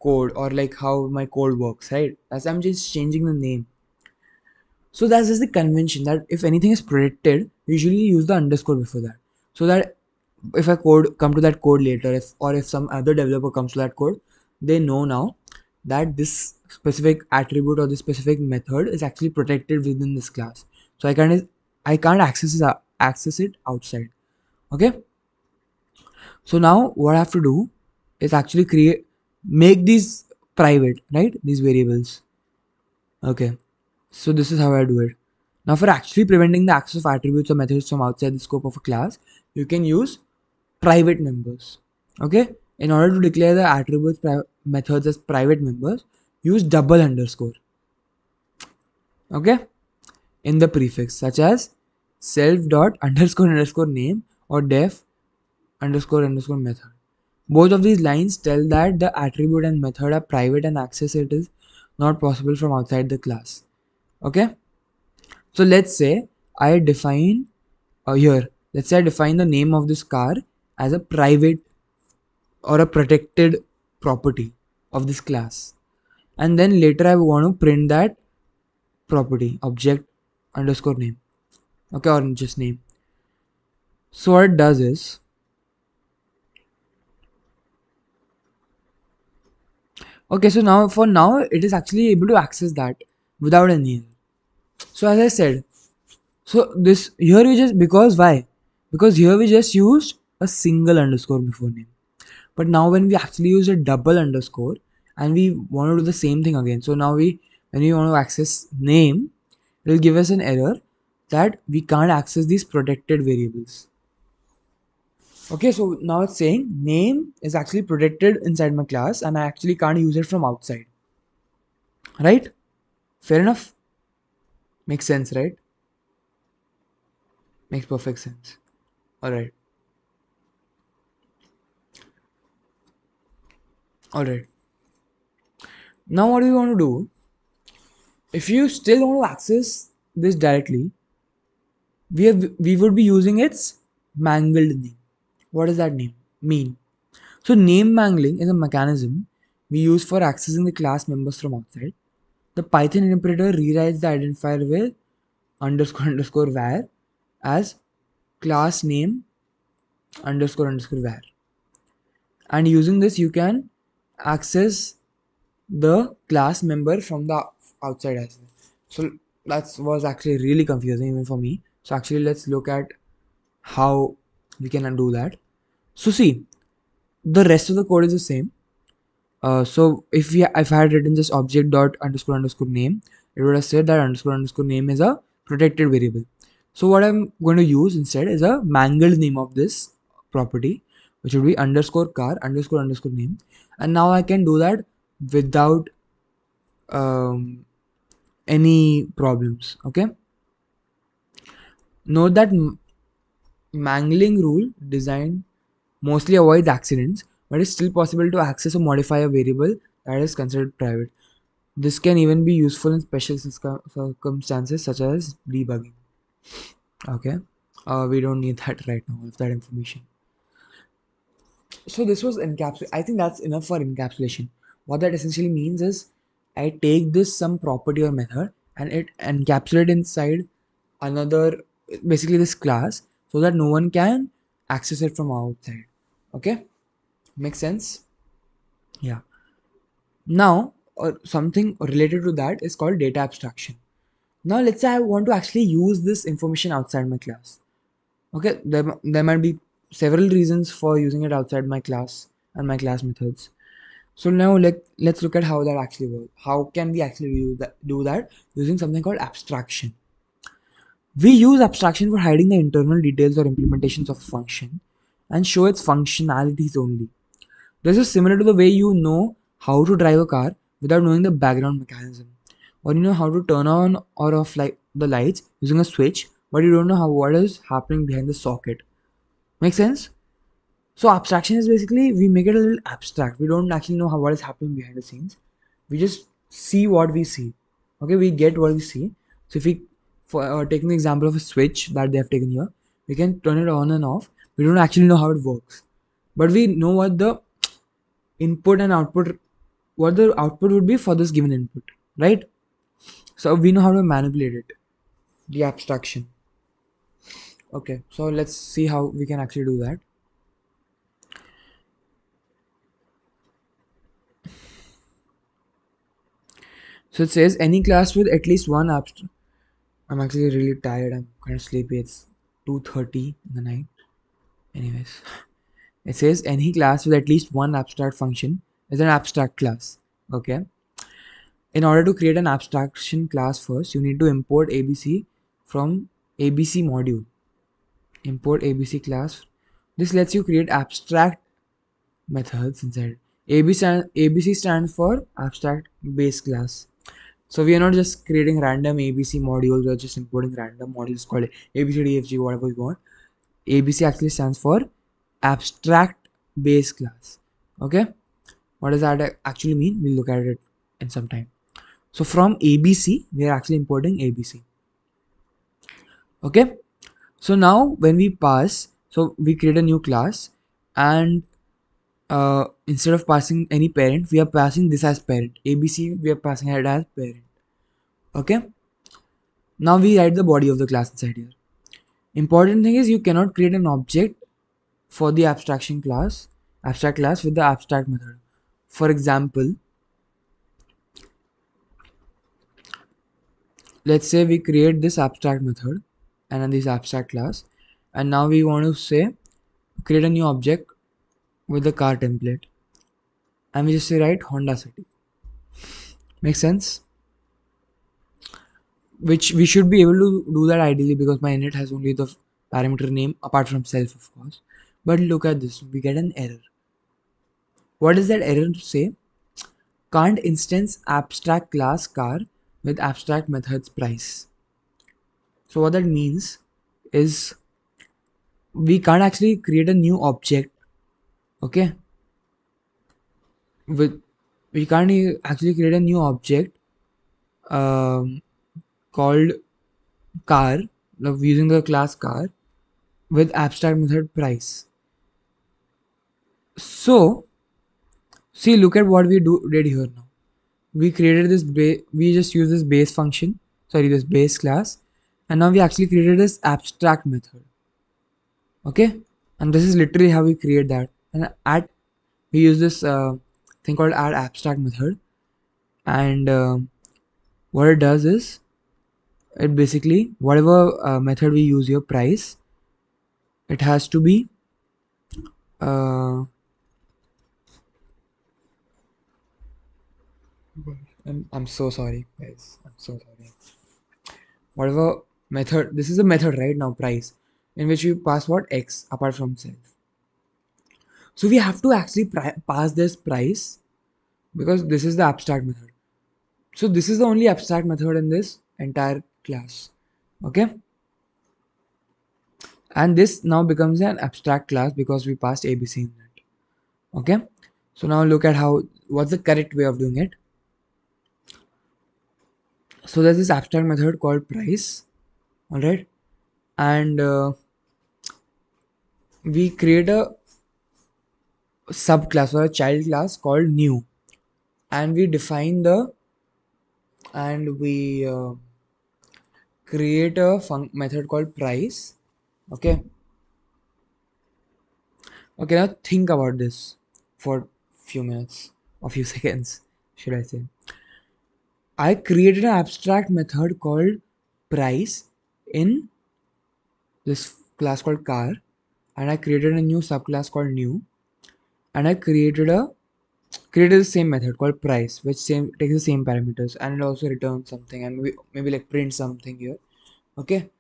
code or like how my code works, right? As I'm just changing the name. So that's just the convention that if anything is predicted, usually use the underscore before that. So that if I code come to that code later, if some other developer comes to that code, they know now that this specific attribute or this specific method is actually protected within this class. So I can't access it outside. Okay. So now what I have to do is actually make these private, right? These variables. Okay. So this is how I do it. Now for actually preventing the access of attributes or methods from outside the scope of a class, you can use private members. Okay. In order to declare the attributes methods as private members, use double underscore. Okay. In the prefix such as self dot underscore underscore name or def underscore underscore method. Both of these lines tell that the attribute and method are private and access it is not possible from outside the class. Okay. So let's say I define here, let's say I define the name of this car as a private or a protected property of this class. And then later I want to print that property, object underscore name. Okay, or just name. So what it does is, okay, so now for now it is actually able to access that without any error. So as I said, so this here we just because why? Because here we just used a single underscore before name. But now when we actually use a double underscore and we want to do the same thing again. So now when we want to access name, it will give us an error that we can't access these protected variables. Okay, so now it's saying name is actually protected inside my class and I actually can't use it from outside. right? Fair enough. Makes sense, right? Makes perfect sense. All right. All right. Now what do you want to do? If you still want to access this directly, we would be using its mangled name. What does that name mean? So name mangling is a mechanism we use for accessing the class members from outside. The Python interpreter rewrites the identifier with underscore underscore var as class name underscore underscore var. And using this you can access the class member from the outside as well. So that was actually really confusing even for me. So actually let's look at how we can do that. So see, the rest of the code is the same. So if I had written just object dot underscore underscore name, it would have said that underscore underscore name is a protected variable. So what I'm going to use instead is a mangled name of this property, which would be underscore car underscore underscore name. And now I can do that without um, any problems. Okay. Note that mangling rule design mostly avoids accidents, but it's still possible to access or modify a variable that is considered private. This can even be useful in special circumstances such as debugging. Okay, we don't need that right now of that information. So this was encapsulation. I think that's enough for encapsulation. What that essentially means is I take this some property or method and it encapsulate inside another, basically this class, so that no one can access it from outside. Okay, makes sense. Yeah. Now, something related to that is called data abstraction. Now let's say I want to actually use this information outside my class. Okay, there might be several reasons for using it outside my class and my class methods. So now let's look at how that actually works. How can we actually do that using something called abstraction? We use abstraction for hiding the internal details or implementations of a function and show its functionalities only. This is similar to the way you know how to drive a car without knowing the background mechanism, or you know how to turn on or off the lights using a switch, but you don't know what is happening behind the socket. Make sense? So abstraction is basically we make it a little abstract. We don't actually know what is happening behind the scenes. We just see what we see. Okay, we get what we see. So if we, for taking the example of a switch that they have taken here, we can turn it on and off. We don't actually know how it works, but we know what the input and output, what the output would be for this given input, right? So we know how to manipulate it, the abstraction. Okay, so let's see how we can actually do that. So it says any class with at least one abstract. I'm actually really tired. I'm kind of sleepy. It's 2:30 in the night. Anyways, it says any class with at least one abstract function is an abstract class. Okay. In order to create an abstraction class first, you need to import ABC from ABC module. Import ABC class. This lets you create abstract methods inside. ABC stands for abstract base class. So we are not just creating random ABC modules or just importing random modules called ABCDFG, whatever you want. ABC actually stands for abstract base class. Okay, what does that actually mean? We'll look at it in some time. So from ABC, we are actually importing ABC. Okay, so now when we pass, so we create a new class, and instead of passing any parent, we are passing this as parent. ABC, we are passing it as parent. Okay, now we write the body of the class inside here. Important thing is you cannot create an object for the abstract class with the abstract method. For example, let's say we create this abstract method and then this abstract class, and now we want to say create a new object with the car template, and we just say right Honda City. Make sense? Which we should be able to do that ideally because my init has only the parameter name apart from self, of course. But look at this, we get an error. What does that error say? can't instance abstract class car with abstract methods price. So what that means is we can't actually create a new object, okay? With we can't actually create a new object um, called car using the class car with abstract method price. So see, look at what we did here now. We created this we just use this base function, sorry, this base class, and now we actually created this abstract method, okay? And this is literally how we create that. And at we use this thing called add abstract method, and what it does is it basically whatever method we use here price, it has to be uh, I'm so sorry guys, I'm so sorry. Whatever method, this is a method right now, price, in which you pass what x apart from self. So we have to actually pass this price because this is the abstract method. So this is the only abstract method in this entire class, okay? And this now becomes an abstract class because we passed abc in it, okay? So now look at how, what's the correct way of doing it. So there's this abstract method called price, all right? And we create a subclass or a child class called new, and we define the and we create a method called price, okay? Okay, now think about this for few minutes or few seconds, should I say. I created an abstract method called price in this class called car, and I created a new subclass called new, and I created the same method called price, which same takes the same parameters, and it also returns something, and maybe like print something here, okay?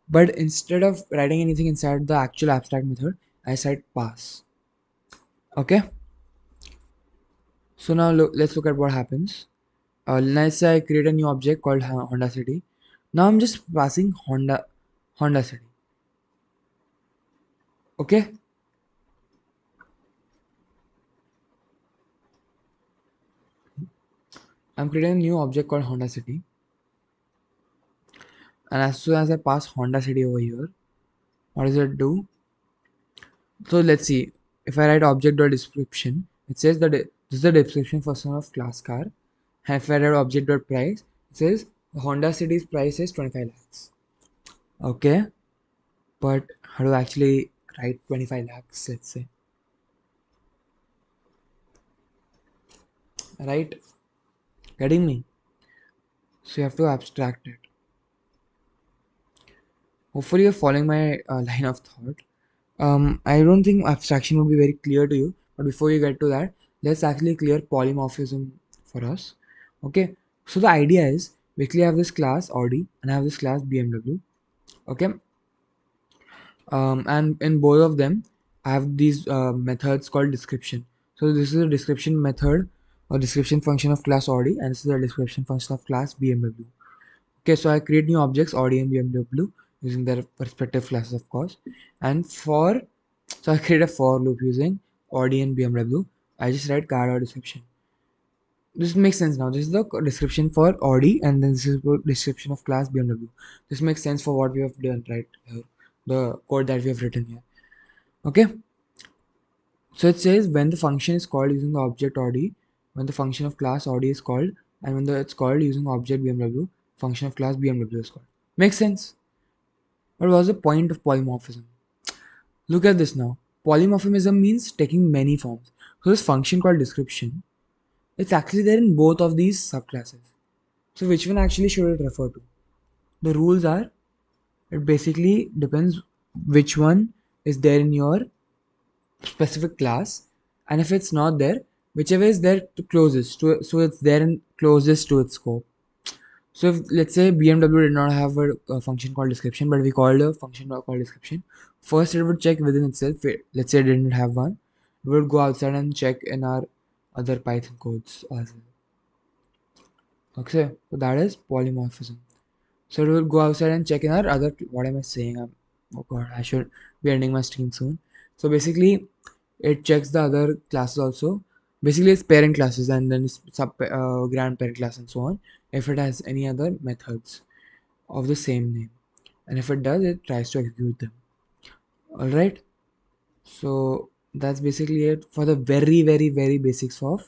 But instead of writing anything inside the actual abstract method, I said pass, okay? So now let's look at what happens. Let's say I create a new object called Honda City. Now I'm just passing Honda City, okay? I'm creating a new object called Honda City, and as soon as I pass Honda City over here, what does it do? So let's see. If I write object.description, it says that this is the description for some of class car. And if I write object.price, it says the Honda City's price is 25 lakhs. Okay, but how do I actually write 25 lakhs? Let's say, right? Getting me? So you have to abstract it. Hopefully, you're following my line of thought. I don't think abstraction would be very clear to you, but before you get to that, let's actually clear polymorphism for us. Okay, so the idea is basically I have this class Audi and I have this class BMW. Okay, and in both of them, I have these methods called description. So this is a description method or description function of class Audi, and this is a description function of class BMW. Okay, so I create new objects Audi and BMW using their respective classes, of course. And so I create a for loop using Audi and BMW. I just write car or description. This makes sense now. This is the description for Audi, and then this is the description of class BMW. This makes sense for what we have done right here, the code that we have written here. Okay, so it says when the function is called using the object Audi, when the function of class Audi is called, and when it's called using object BMW, function of class BMW is called. Makes sense. What was the point of polymorphism? Look at this now. Polymorphism means taking many forms. So this function called description, it's actually there in both of these subclasses. So which one actually should it refer to? The rules are, it basically depends which one is there in your specific class, and if it's not there, whichever is there to closest to it, so it's there and closest to its scope. So if let's say BMW did not have a function called description, but we called a function called description, first it would check within itself. Let's say it didn't have one, we would go outside and check in our other Python codes as well. Okay, so that is polymorphism. So we'll go outside and check in our other. What am I saying? Oh god, I should be ending my stream soon. So basically, it checks the other classes also. Basically, it's parent classes and then it's sub grandparent class and so on. If it has any other methods of the same name, and if it does, it tries to execute them. All right. So that's basically it for the very basics of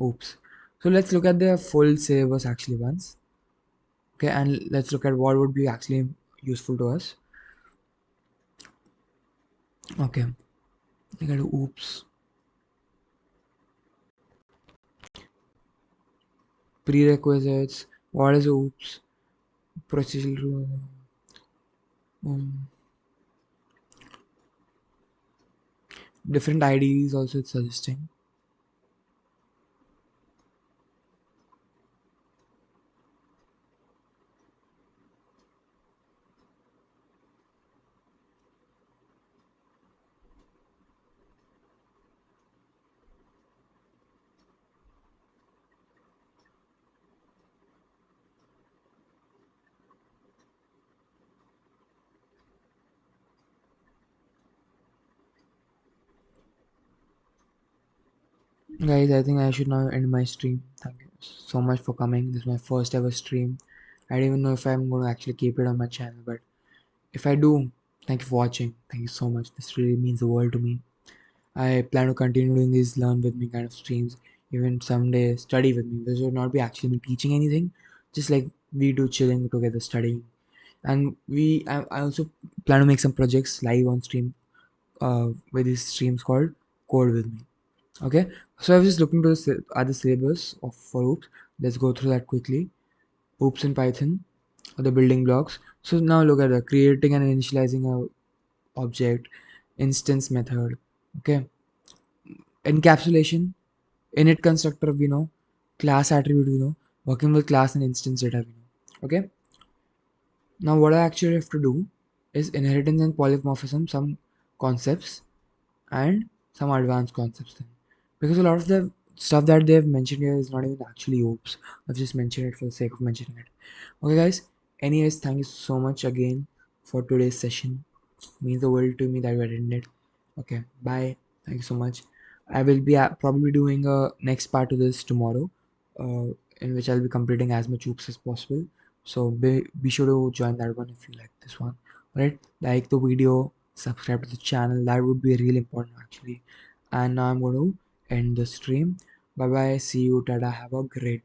OOPS. So let's look at the full syllabus actually once. Okay, and let's look at what would be actually useful to us. Okay, look at OOPS. Prerequisites. What is OOPS? Procedural. Um, Different IDs also it's suggesting. Guys, I think I should now end my stream. Thank you so much for coming. This is my first ever stream. I don't even know if I'm going to actually keep it on my channel, but if I do, thank you for watching. Thank you so much. This really means the world to me. I plan to continue doing these learn with me kind of streams, even someday study with me. This would not be actually me teaching anything, just like we do chilling together studying. And I also plan to make some projects live on stream with these streams called Code With Me. Okay, so I was just looking to the other syllabus of for OOPS. Let's go through that quickly. OOPS in Python, the building blocks. So now look at creating and initializing a object, instance method. Okay, encapsulation, init constructor we know, class attribute we know, working with class and instance data we know. Okay, now what I actually have to do is inheritance and polymorphism, some concepts and some advanced concepts then. Because a lot of the stuff that they have mentioned here is not even actually OOPS. I've just mentioned it for the sake of mentioning it. Okay guys, anyways, thank you so much again for today's session. It means the world to me that you attended. Okay, bye. Thank you so much. I will be probably doing a next part to this tomorrow, uh, in which I'll be completing as much OOPS as possible. So be sure to join that one if you like this one. Alright, like the video, subscribe to the channel. That would be really important actually. And now I'm going to end the stream. Bye bye. See you. Tada. Have a great day.